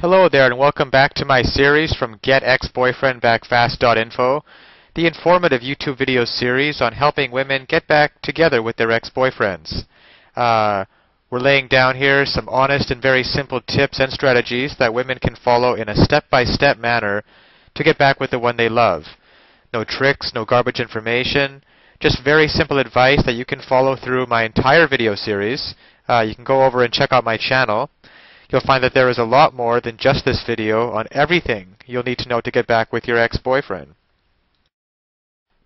Hello there and welcome back to my series from getexboyfriendbackfast.info, the informative YouTube video series on helping women get back together with their ex-boyfriends. We're laying down here some honest and very simple tips and strategies that women can follow in a step-by-step manner to get back with the one they love. No tricks, no garbage information, just very simple advice that you can follow through my entire video series. You can go over and check out my channel. You'll find that there is a lot more than just this video on everything you'll need to know to get back with your ex-boyfriend.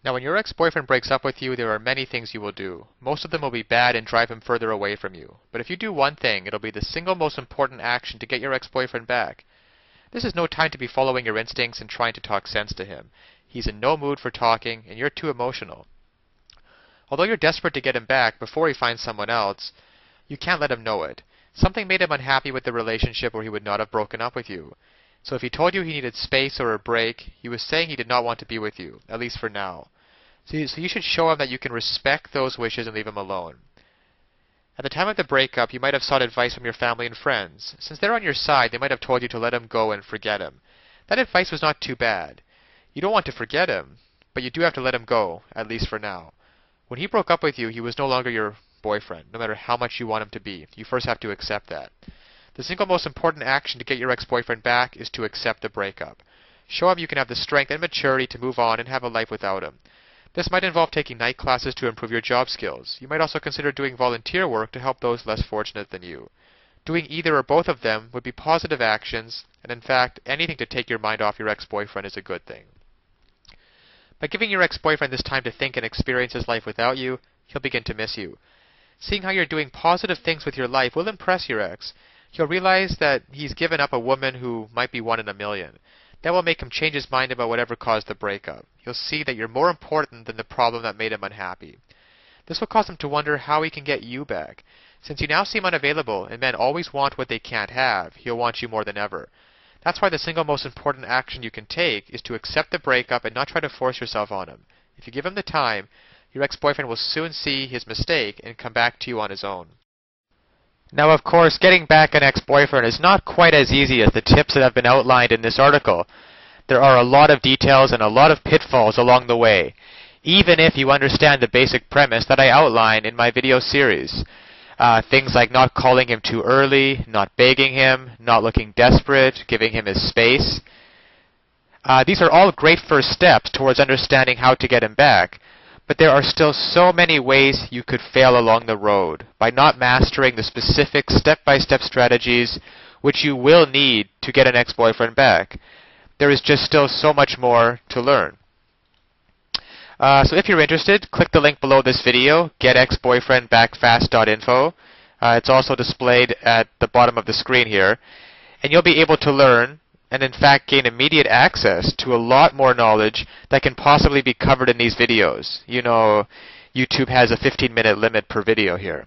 Now, when your ex-boyfriend breaks up with you, there are many things you will do. Most of them will be bad and drive him further away from you. But if you do one thing, it'll be the single most important action to get your ex-boyfriend back. This is no time to be following your instincts and trying to talk sense to him. He's in no mood for talking, and you're too emotional. Although you're desperate to get him back before he finds someone else, you can't let him know it. Something made him unhappy with the relationship or he would not have broken up with you. So if he told you he needed space or a break, he was saying he did not want to be with you, at least for now. So you should show him that you can respect those wishes and leave him alone. At the time of the breakup, you might have sought advice from your family and friends. Since they're on your side, they might have told you to let him go and forget him. That advice was not too bad. You don't want to forget him, but you do have to let him go, at least for now. When he broke up with you, he was no longer your boyfriend, no matter how much you want him to be. You first have to accept that. The single most important action to get your ex-boyfriend back is to accept the breakup. Show him you can have the strength and maturity to move on and have a life without him. This might involve taking night classes to improve your job skills. You might also consider doing volunteer work to help those less fortunate than you. Doing either or both of them would be positive actions, and in fact, anything to take your mind off your ex-boyfriend is a good thing. By giving your ex-boyfriend this time to think and experience his life without you, he'll begin to miss you. Seeing how you're doing positive things with your life will impress your ex. He'll realize that he's given up a woman who might be one in a million. That will make him change his mind about whatever caused the breakup. He'll see that you're more important than the problem that made him unhappy. This will cause him to wonder how he can get you back. Since you now seem unavailable, and men always want what they can't have, he'll want you more than ever. That's why the single most important action you can take is to accept the breakup and not try to force yourself on him. If you give him the time, your ex-boyfriend will soon see his mistake and come back to you on his own. Now, of course, getting back an ex-boyfriend is not quite as easy as the tips that have been outlined in this article. There are a lot of details and a lot of pitfalls along the way, even if you understand the basic premise that I outline in my video series. Things like not calling him too early, not begging him, not looking desperate, giving him his space. These are all great first steps towards understanding how to get him back. But there are still so many ways you could fail along the road by not mastering the specific step-by-step strategies which you will need to get an ex-boyfriend back. There is just still so much more to learn. So if you're interested, click the link below this video, getexboyfriendbackfast.info. It's also displayed at the bottom of the screen here. And you'll be able to learn and in fact gain immediate access to a lot more knowledge that can possibly be covered in these videos. You know, YouTube has a 15-minute limit per video here.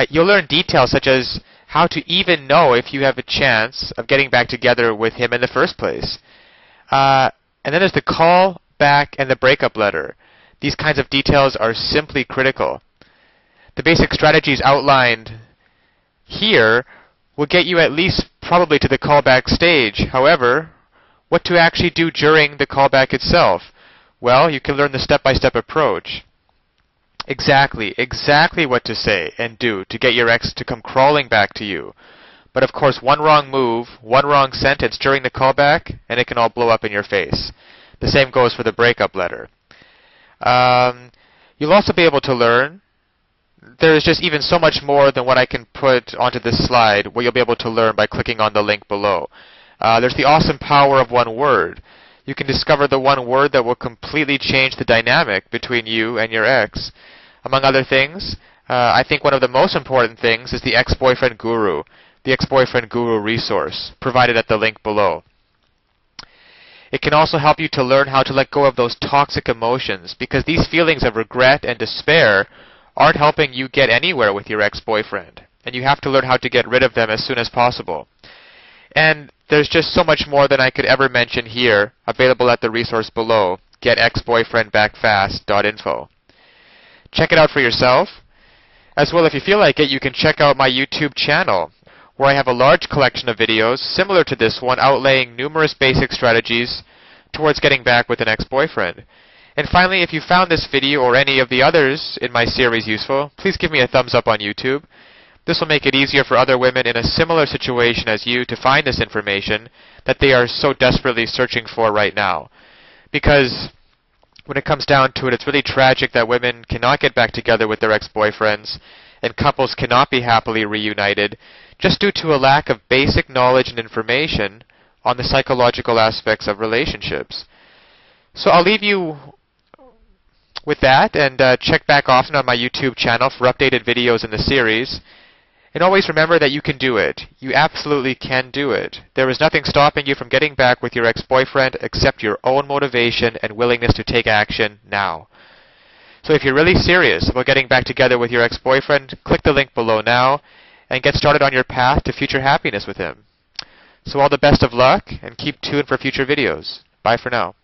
You'll learn details such as how to even know if you have a chance of getting back together with him in the first place. And then there's the call back and the breakup letter. These kinds of details are simply critical. The basic strategies outlined here will get you at least probably to the callback stage. However, what to actually do during the callback itself? Well, you can learn the step-by-step approach. Exactly what to say and do to get your ex to come crawling back to you. But of course, one wrong move, one wrong sentence during the callback, and it can all blow up in your face. The same goes for the breakup letter. You'll also be able to learn. There is just even so much more than what I can put onto this slide, what you'll be able to learn by clicking on the link below. There's the awesome power of one word. You can discover the one word that will completely change the dynamic between you and your ex. Among other things, I think one of the most important things is the ex-boyfriend guru, the ex-boyfriend guru resource, provided at the link below. It can also help you to learn how to let go of those toxic emotions, because these feelings of regret and despair aren't helping you get anywhere with your ex-boyfriend, and you have to learn how to get rid of them as soon as possible. And there's just so much more than I could ever mention here, available at the resource below, getexboyfriendbackfast.info. Check it out for yourself. As well, if you feel like it, you can check out my YouTube channel, where I have a large collection of videos similar to this one outlaying numerous basic strategies towards getting back with an ex-boyfriend. And finally, if you found this video or any of the others in my series useful, please give me a thumbs up on YouTube. This will make it easier for other women in a similar situation as you to find this information that they are so desperately searching for right now. Because when it comes down to it, it's really tragic that women cannot get back together with their ex-boyfriends and couples cannot be happily reunited just due to a lack of basic knowledge and information on the psychological aspects of relationships. So I'll leave you with that, and check back often on my YouTube channel for updated videos in the series. And always remember that you can do it. You absolutely can do it. There is nothing stopping you from getting back with your ex-boyfriend except your own motivation and willingness to take action now. So if you're really serious about getting back together with your ex-boyfriend, click the link below now and get started on your path to future happiness with him. So all the best of luck, and keep tuned for future videos. Bye for now.